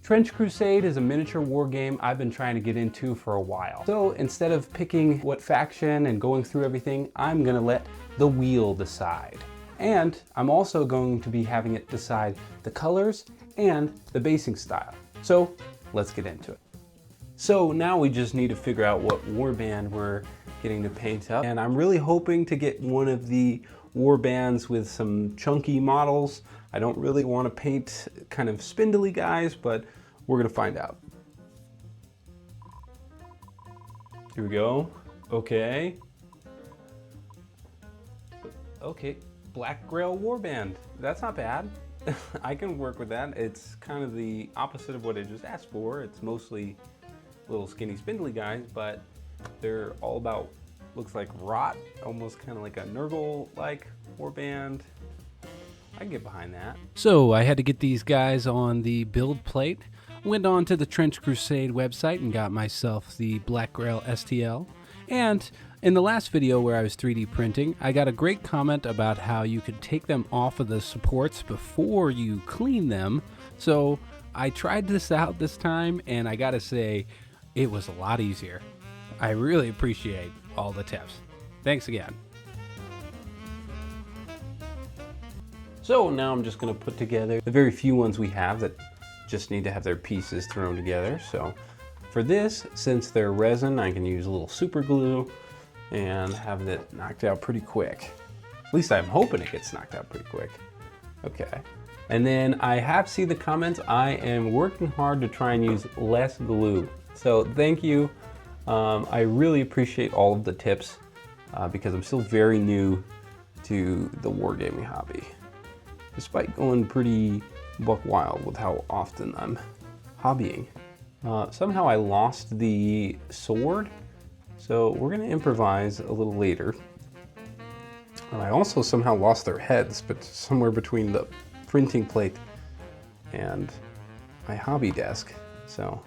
Trench Crusade is a miniature war game I've been trying to get into for a while. So instead of picking what faction and going through everything, I'm gonna let the wheel decide. And I'm also going to be having it decide the colors and the basing style. So let's get into it. So now we just need to figure out what warband we're getting to paint up. And I'm really hoping to get one of the warbands with some chunky models. I don't really want to paint kind of spindly guys, but we're gonna find out. Here we go. Okay. Okay, black grail warband. That's not bad. I can work with that. It's kind of the opposite of what I just asked for. It's mostly little skinny spindly guys, but they're all about, looks like rot, almost kind of like a Nurgle-like warband. I can get behind that. So I had to get these guys on the build plate. Went on to the Trench Crusade website and got myself the Black Grail STL. And in the last video where I was 3D printing, I got a great comment about how you could take them off of the supports before you clean them. So I tried this out this time, and I gotta say, it was a lot easier. I really appreciate all the tips. Thanks again. So now I'm just gonna put together the very few ones we have that just need to have their pieces thrown together. So for this, since they're resin, I can use a little super glue and have it knocked out pretty quick. At least I'm hoping it gets knocked out pretty quick. Okay. And then I have seen the comments. I am working hard to try and use less glue. So thank you. I really appreciate all of the tips because I'm still very new to the wargaming hobby, despite going pretty buck wild with how often I'm hobbying. Somehow I lost the sword, so we're gonna improvise a little later. And I also somehow lost their heads, but somewhere between the printing plate and my hobby desk. So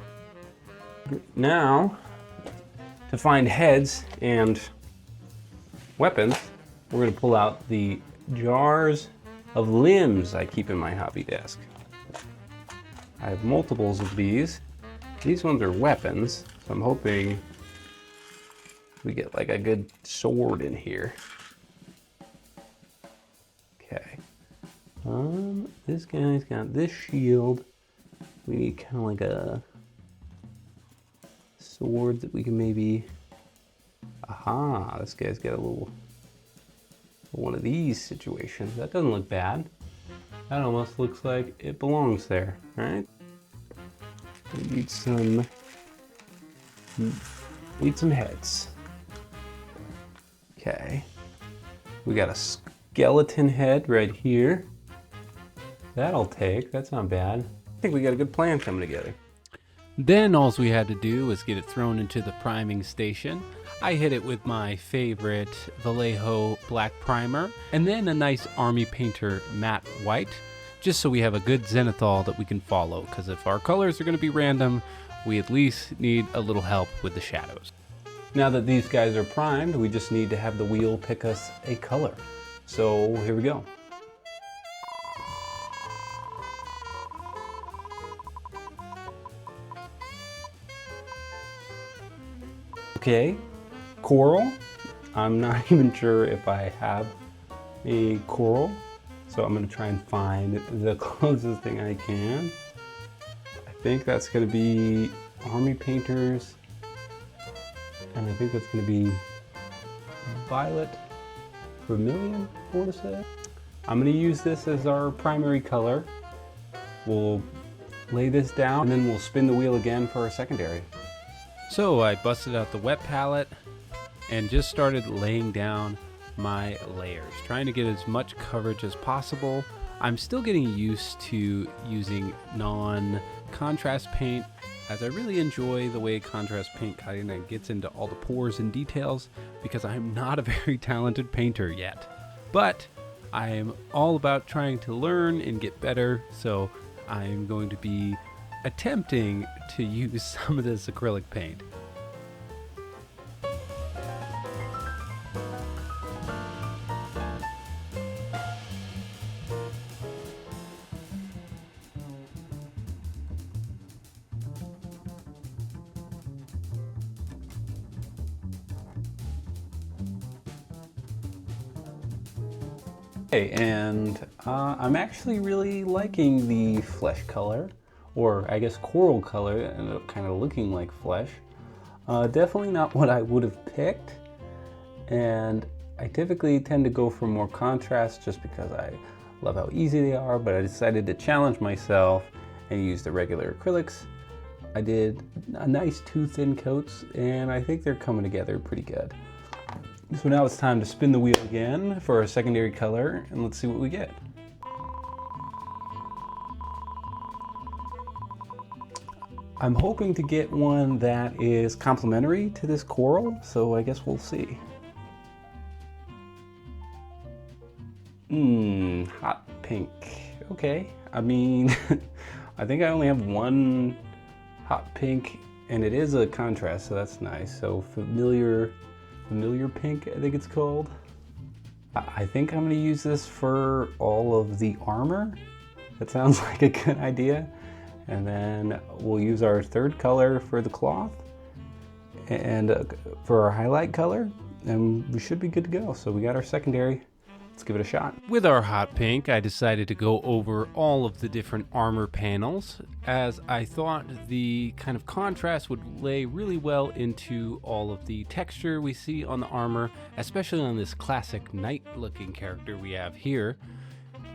now, to find heads and weapons, we're gonna pull out the jars of limbs I keep in my hobby desk. I have multiples of these. These ones are weapons, so I'm hoping we get like a good sword in here. Okay. This guy's got this shield. We need kind of like a sword that we can maybe, aha, this guy's got a little one of these situations. That doesn't look bad. That almost looks like it belongs there, right? We need some heads. Okay. We got a skeleton head right here. That'll take, that's not bad. I think we got a good plan coming together. Then all we had to do was get it thrown into the priming station. I hit it with my favorite Vallejo black primer, and then a nice Army Painter matte white, just so we have a good zenithal that we can follow, because if our colors are going to be random, we at least need a little help with the shadows. Now that these guys are primed, we just need to have the wheel pick us a color. So here we go. Okay, coral. I'm not even sure if I have a coral, so I'm gonna try and find the closest thing I can. I think that's gonna be Army Painters, and I think that's gonna be violet vermilion, I wanna say. I'm gonna use this as our primary color. We'll lay this down, and then we'll spin the wheel again for our secondary. So I busted out the wet palette and just started laying down my layers, trying to get as much coverage as possible. I'm still getting used to using non-contrast paint, as I really enjoy the way contrast paint kind of gets into all the pores and details, because I'm not a very talented painter yet. But I am all about trying to learn and get better, so I'm going to be attempting to use some of this acrylic paint. Okay, and I'm actually really liking the flesh color, or I guess coral color, that ended up kind of looking like flesh. Definitely not what I would have picked, and I typically tend to go for more contrast just because I love how easy they are, but I decided to challenge myself and use the regular acrylics. I did a nice 2 thin coats, and I think they're coming together pretty good. So now it's time to spin the wheel again for a secondary color, and let's see what we get. I'm hoping to get one that is complementary to this coral, so I guess we'll see. Hot pink. Okay, I mean, I think I only have one hot pink, and it is a contrast, so that's nice. So familiar pink, I think it's called. I think I'm gonna use this for all of the armor. That sounds like a good idea. And then we'll use our third color for the cloth and for our highlight color, and we should be good to go. So we got our secondary. Let's give it a shot. With our hot pink, I decided to go over all of the different armor panels, as I thought the kind of contrast would lay really well into all of the texture we see on the armor, especially on this classic knight looking character we have here.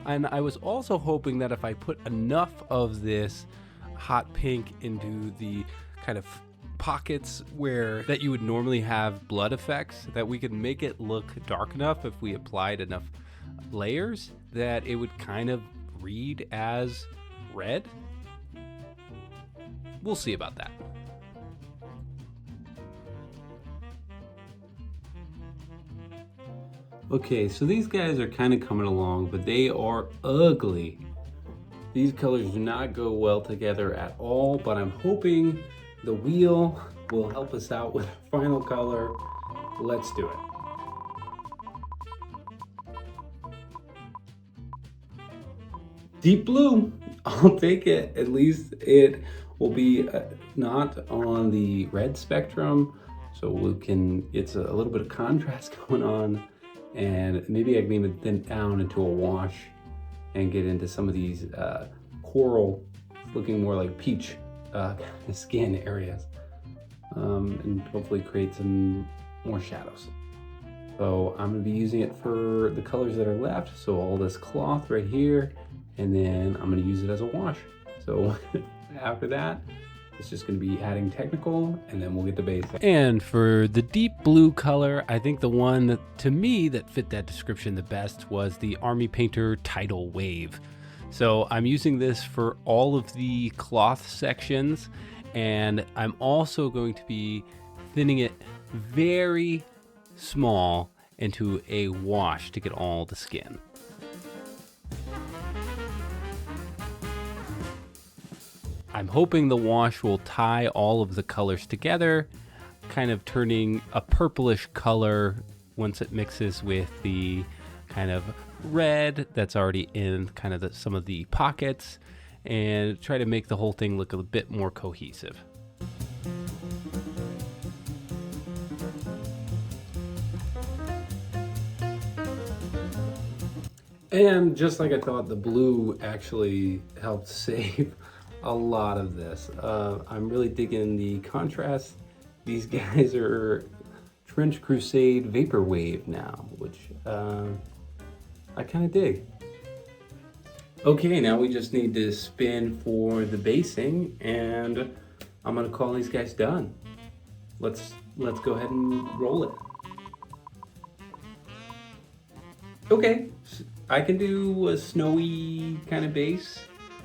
And I was also hoping that if I put enough of this hot pink into the kind of pockets that you would normally have blood effects, that we could make it look dark enough if we applied enough layers that it would kind of read as red. We'll see about that. Okay, so these guys are kind of coming along, but they are ugly. These colors do not go well together at all, but I'm hoping the wheel will help us out with the final color. Let's do it. Deep blue, I'll take it. At least it will be not on the red spectrum, so it's a little bit of contrast going on, and maybe I can even thin down into a wash and get into some of these coral looking more like peach skin areas, and hopefully create some more shadows. So I'm going to be using it for the colors that are left, so all this cloth right here, and then I'm going to use it as a wash. So after that, it's just going to be adding technical, and then we'll get the base. And for the deep blue color, I think the one that, to me, that fit that description the best was the Army Painter Tidal Wave. So I'm using this for all of the cloth sections, and I'm also going to be thinning it very small into a wash to get all the skin. I'm hoping the wash will tie all of the colors together, kind of turning a purplish color once it mixes with the kind of red that's already in kind of some of the pockets, and try to make the whole thing look a bit more cohesive. And just like I thought, the blue actually helped save a lot of this. I'm really digging the contrast. These guys are Trench Crusade Vaporwave now, which I kind of dig. Okay, now we just need to spin for the basing, and I'm gonna call these guys done. Let's go ahead and roll it. Okay, I can do a snowy kind of base.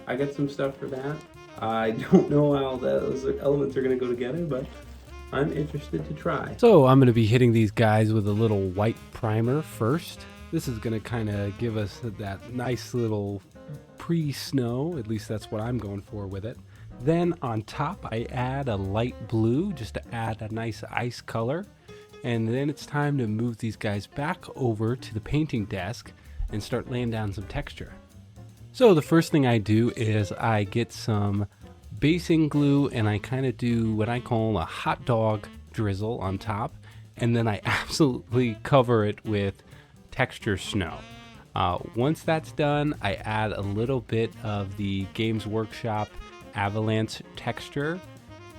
I got some stuff for that. I don't know how those elements are going to go together, but I'm interested to try. So I'm going to be hitting these guys with a little white primer first. This is going to kind of give us that nice little pre-snow, at least that's what I'm going for with it. Then on top I add a light blue just to add a nice ice color. And then it's time to move these guys back over to the painting desk and start laying down some texture. So the first thing I do is I get some basing glue, and I kind of do what I call a hot dog drizzle on top, and then I absolutely cover it with texture snow. Once that's done, I add a little bit of the Games Workshop Avalanche texture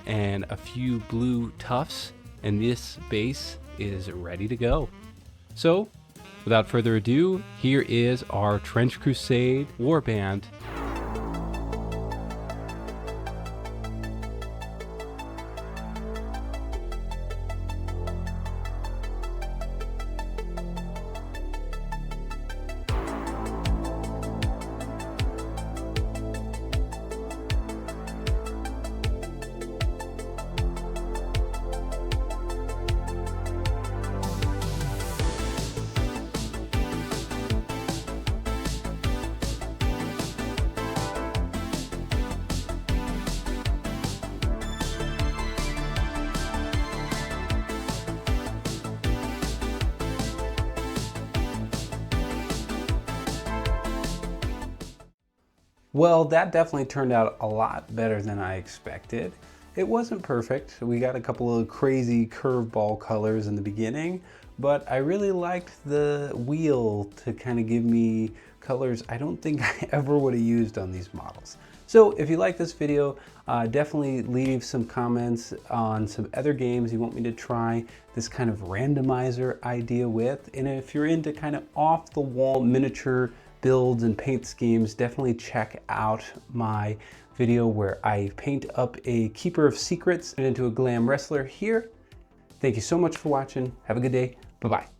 and a few blue tufts, and this base is ready to go. So, without further ado, here is our Trench Crusade warband. Well, that definitely turned out a lot better than I expected. It wasn't perfect. We got a couple of crazy curveball colors in the beginning, but I really liked the wheel to kind of give me colors I don't think I ever would have used on these models. So if you like this video, definitely leave some comments on some other games you want me to try this kind of randomizer idea with. And if you're into kind of off-the-wall miniature builds and paint schemes, definitely check out my video where I paint up a Keeper of Secrets into a glam wrestler here. Thank you so much for watching. Have a good day. Bye-bye.